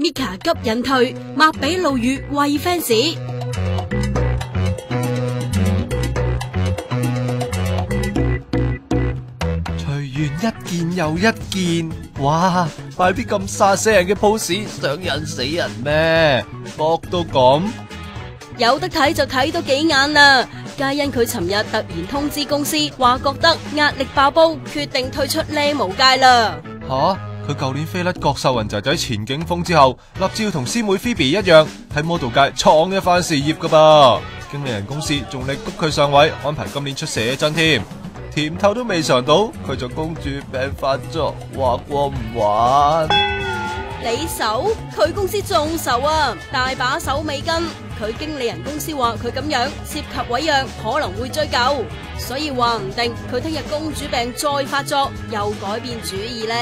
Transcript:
，Mika 急引退，麥比路語為 fans。一件又一件，哇！擺啲咁殺死人嘅 pose，想引死人咩？搏到咁，有得睇就睇多幾眼啦。皆因佢尋日突然通知公司，話覺得壓力爆煲，決定退出靚模界啦。吓！佢舊年飛甩郭秀雲仔仔錢景峰之後，立志要同師妹 Phoebe 一樣喺 model 界闖一番事業噶噃。經理人公司仲力谷佢上位，安排今年出寫真添。甜頭都未嘗到，佢就公主病發作，話過唔玩。你愁？佢公司仲愁啊，大把手尾跟。佢經理人公司話佢咁樣涉及毀約，可能會追究，所以話唔定佢聽日公主病再發作，又改變主意呢。